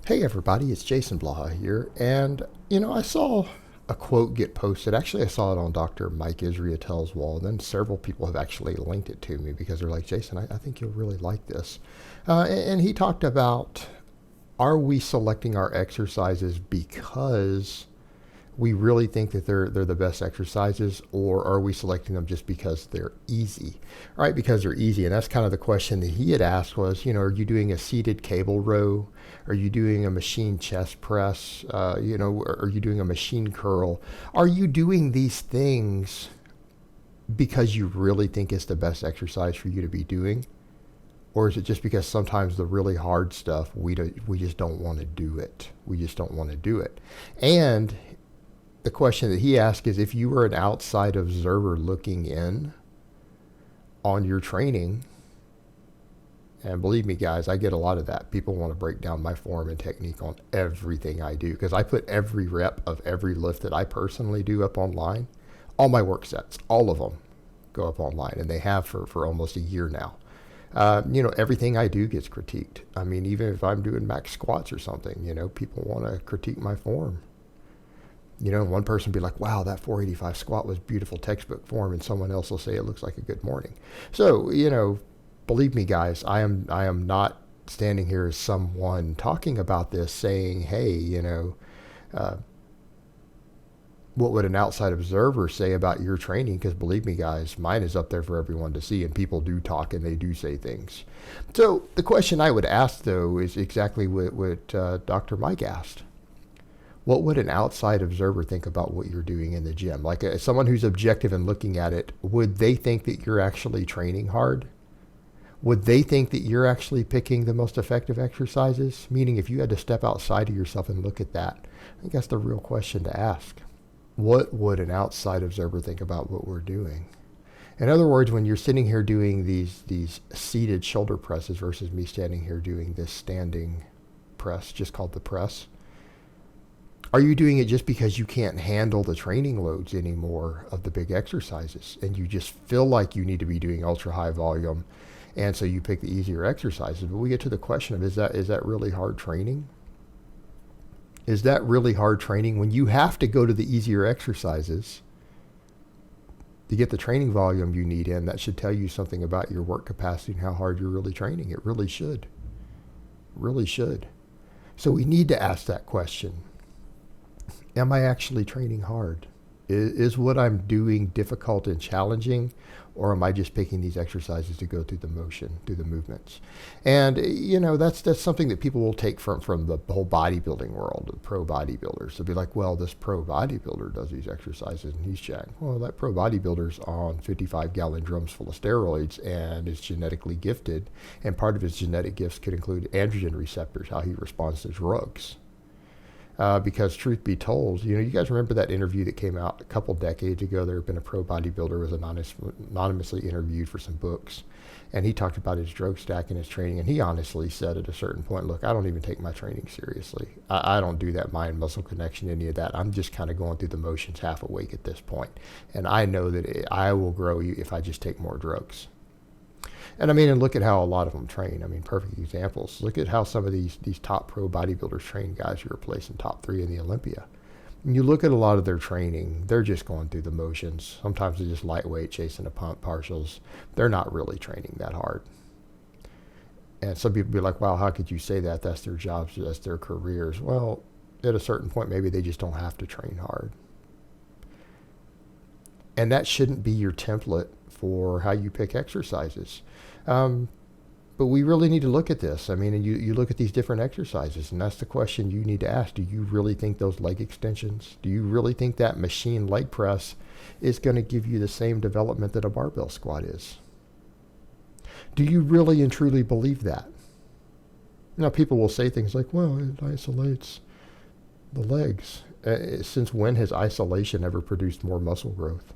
Hey everybody, it's Jason Blaha here, and I saw a quote get posted. Actually, I saw it on Dr. Mike Israetel's wall, and then several people have actually linked it to me because they're like, Jason, I think you'll really like this. And he talked about, are we selecting our exercises because we really think that they're the best exercises, or are we selecting them just because they're easy? Right, because they're easy. And that's kind of the question that he had asked was, are you doing a seated cable row? Are you doing a machine chest press? Are you doing a machine curl? Are you doing these things because you really think it's the best exercise for you to be doing? Or is it just because sometimes the really hard stuff, we just don't want to do it? We just don't want to do it. And the question that he asked is, if you were an outside observer looking in on your training, and believe me guys, I get a lot of that. People want to break down my form and technique on everything I do because I put every rep of every lift that I personally do up online. All my work sets, all of them go up online, and they have for almost a year now. Everything I do gets critiqued. I mean, even if I'm doing max squats or something, people want to critique my form. One person will be like, wow, that 485 squat was beautiful textbook form, and someone else will say it looks like a good morning. So, believe me, guys, I am not standing here as someone talking about this saying, hey, what would an outside observer say about your training? Because believe me, guys, mine is up there for everyone to see, and people do talk and they do say things. So the question I would ask, though, is exactly what Dr. Mike asked. What would an outside observer think about what you're doing in the gym? Like someone who's objective and looking at it, would they think that you're actually training hard? Would they think that you're actually picking the most effective exercises? Meaning, if you had to step outside of yourself and look at that, I think that's the real question to ask. What would an outside observer think about what we're doing? In other words, when you're sitting here doing these seated shoulder presses versus me standing here doing this standing press, just called the press, are you doing it just because you can't handle the training loads anymore of the big exercises, and you just feel like you need to be doing ultra high volume, and so you pick the easier exercises? But we get to the question of, is that really hard training? Is that really hard training when you have to go to the easier exercises to get the training volume you need in? That should tell you something about your work capacity and how hard you're really training. It really should. Really should. So we need to ask that question. Am I actually training hard? Is what I'm doing difficult and challenging, or am I just picking these exercises to go through the motion, through the movements? And that's something that people will take from the whole bodybuilding world, the pro bodybuilders. They'll be like, well, this pro bodybuilder does these exercises and he's jacked. Well, that pro bodybuilder's on 55-gallon drums full of steroids and is genetically gifted, and part of his genetic gifts could include androgen receptors, how he responds to drugs. Because truth be told, you guys remember that interview that came out a couple decades ago? There had been a pro bodybuilder was anonymously interviewed for some books, and he talked about his drug stack and his training, and he honestly said at a certain point, look, I don't even take my training seriously. I don't do that mind-muscle connection, any of that. I'm just kind of going through the motions half awake at this point, and I know that I will grow you if I just take more drugs. And and look at how a lot of them train. Perfect examples. Look at how some of these top pro bodybuilders train guys who are placing top 3 in the Olympia. And you look at a lot of their training, they're just going through the motions. Sometimes they're just lightweight, chasing the pump partials. They're not really training that hard. And some people be like, wow, how could you say that? That's their jobs, that's their careers. Well, at a certain point, maybe they just don't have to train hard. And that shouldn't be your template for how you pick exercises. But we really need to look at this. And you look at these different exercises, and that's the question you need to ask. Do you really think those leg extensions, do you really think that machine leg press is going to give you the same development that a barbell squat is? Do you really and truly believe that? People will say things like, well, it isolates the legs. Since when has isolation ever produced more muscle growth?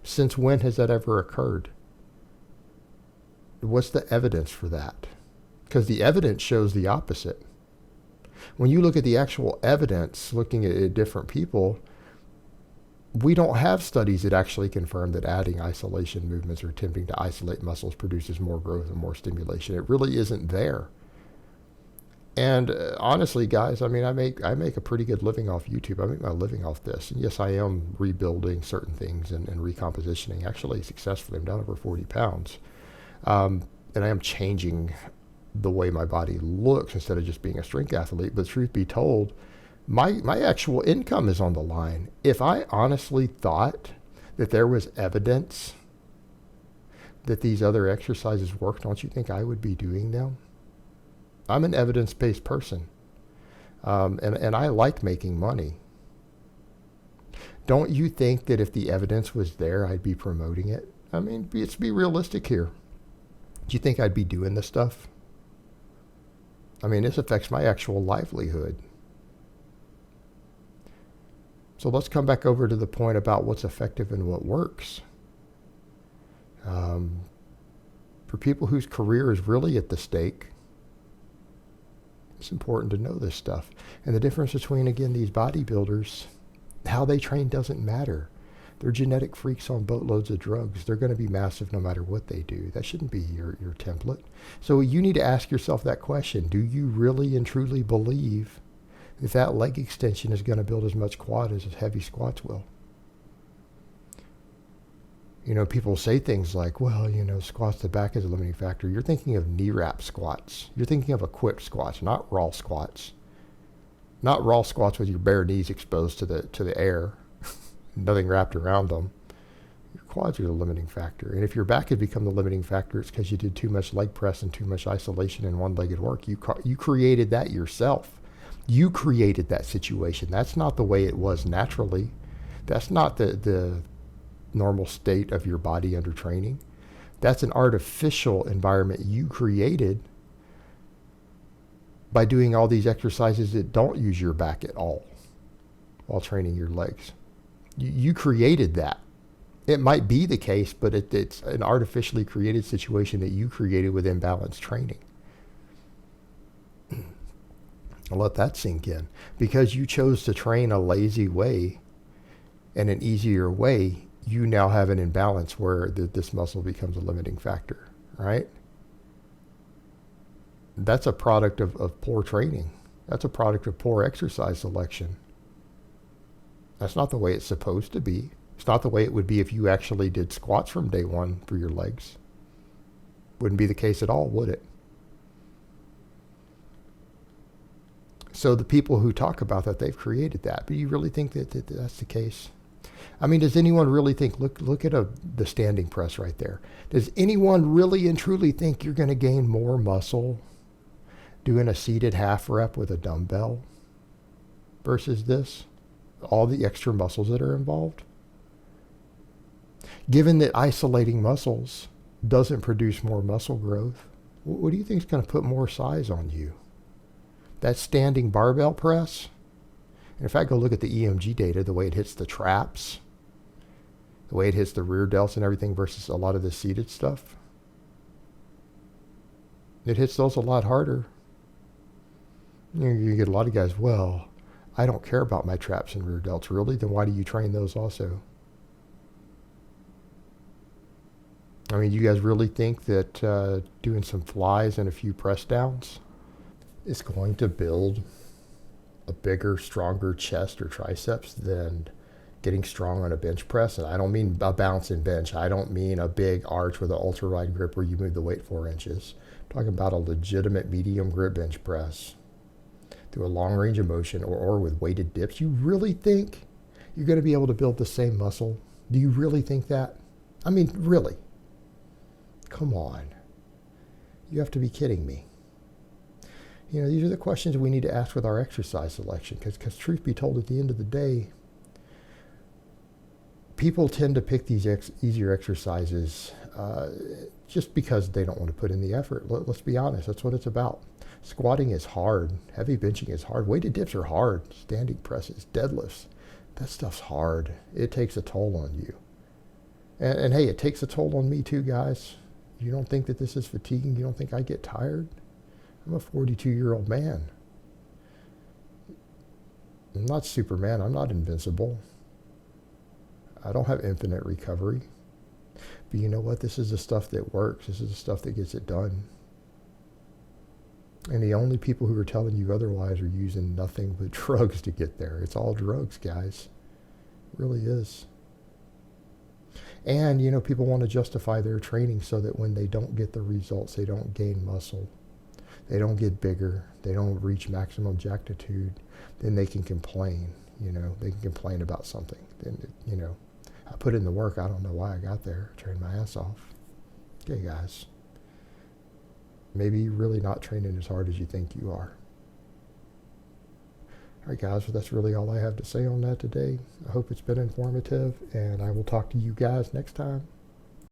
Since when has that ever occurred? What's the evidence for that? Because the evidence shows the opposite. When you look at the actual evidence, looking at different people, we don't have studies that actually confirm that adding isolation movements or attempting to isolate muscles produces more growth and more stimulation. It really isn't there. And honestly, guys, I mean, I make a pretty good living off YouTube. I make my living off this. And yes, I am rebuilding certain things and recompositioning actually successfully. I'm down over 40 pounds. And I am changing the way my body looks instead of just being a strength athlete. But truth be told, my actual income is on the line. If I honestly thought that there was evidence that these other exercises work, don't you think I would be doing them? I'm an evidence-based person, and I like making money. Don't you think that if the evidence was there, I'd be promoting it? I mean, let's be realistic here. Do you think I'd be doing this stuff? I mean, this affects my actual livelihood. So let's come back over to the point about what's effective and what works. For people whose career is really at the stake, it's important to know this stuff. And the difference between, again, these bodybuilders, how they train doesn't matter. They're genetic freaks on boatloads of drugs. They're going to be massive no matter what they do. That shouldn't be your template. So you need to ask yourself that question. Do you really and truly believe that that leg extension is going to build as much quad as heavy squats will? You know, people say things like, well, you know, squats to back is a limiting factor. You're thinking of knee wrap squats. You're thinking of equipped squats, not raw squats. Not raw squats with your bare knees exposed to the air, nothing wrapped around them. Your quads are the limiting factor. And if your back had become the limiting factor, it's because you did too much leg press and too much isolation in one-legged work. You created that yourself. You created that situation. That's not the way it was naturally. That's not the normal state of your body under training. That's an artificial environment you created by doing all these exercises that don't use your back at all while training your legs. You created that. It might be the case, but it's an artificially created situation that you created with imbalanced training. I'll let that sink in. Because you chose to train a lazy way and an easier way, you now have an imbalance where this muscle becomes a limiting factor, right? That's a product of poor training. That's a product of poor exercise selection. That's not the way it's supposed to be. It's not the way it would be if you actually did squats from day one for your legs. Wouldn't be the case at all, would it? So the people who talk about that, they've created that. But you really think that that's the case? I mean, does anyone really think, look at the standing press right there. Does anyone really and truly think you're going to gain more muscle doing a seated half rep with a dumbbell versus this? All the extra muscles that are involved? Given that isolating muscles doesn't produce more muscle growth, what do you think is going to put more size on you? That standing barbell press? And in fact, go look at the EMG data, the way it hits the traps, the way it hits the rear delts and everything versus a lot of the seated stuff. It hits those a lot harder. You get a lot of guys, well, I don't care about my traps and rear delts. Really? Then why do you train those also? I mean, you guys really think that doing some flies and a few press downs is going to build a bigger, stronger chest or triceps than getting strong on a bench press? And I don't mean a bouncing bench. I don't mean a big arch with an ultra wide grip where you move the weight 4 inches. I'm talking about a legitimate medium grip bench press through a long range of motion or with weighted dips. You really think you're going to be able to build the same muscle? Do you really think that? I mean, really? Come on. You have to be kidding me. You know, these are the questions we need to ask with our exercise selection, because truth be told, at the end of the day, people tend to pick these easier exercises just because they don't want to put in the effort. Let's be honest, that's what it's about. Squatting is hard. Heavy benching is hard. Weighted dips are hard. Standing presses, deadlifts, that stuff's hard. It takes a toll on you. And hey, it takes a toll on me too, guys. You don't think that this is fatiguing? You don't think I get tired? I'm a 42-year-old man. I'm not Superman. I'm not invincible. I don't have infinite recovery. But you know what? This is the stuff that works. This is the stuff that gets it done. And the only people who are telling you otherwise are using nothing but drugs to get there. It's all drugs, guys. It really is. And, people want to justify their training so that when they don't get the results, they don't gain muscle, they don't get bigger, they don't reach maximum objectitude, then they can complain. They can complain about something. Then, I put in the work. I don't know why I got there. I trained my ass off. Okay, guys. Maybe you're really not training as hard as you think you are. All right, guys, well, that's really all I have to say on that today. I hope it's been informative, and I will talk to you guys next time.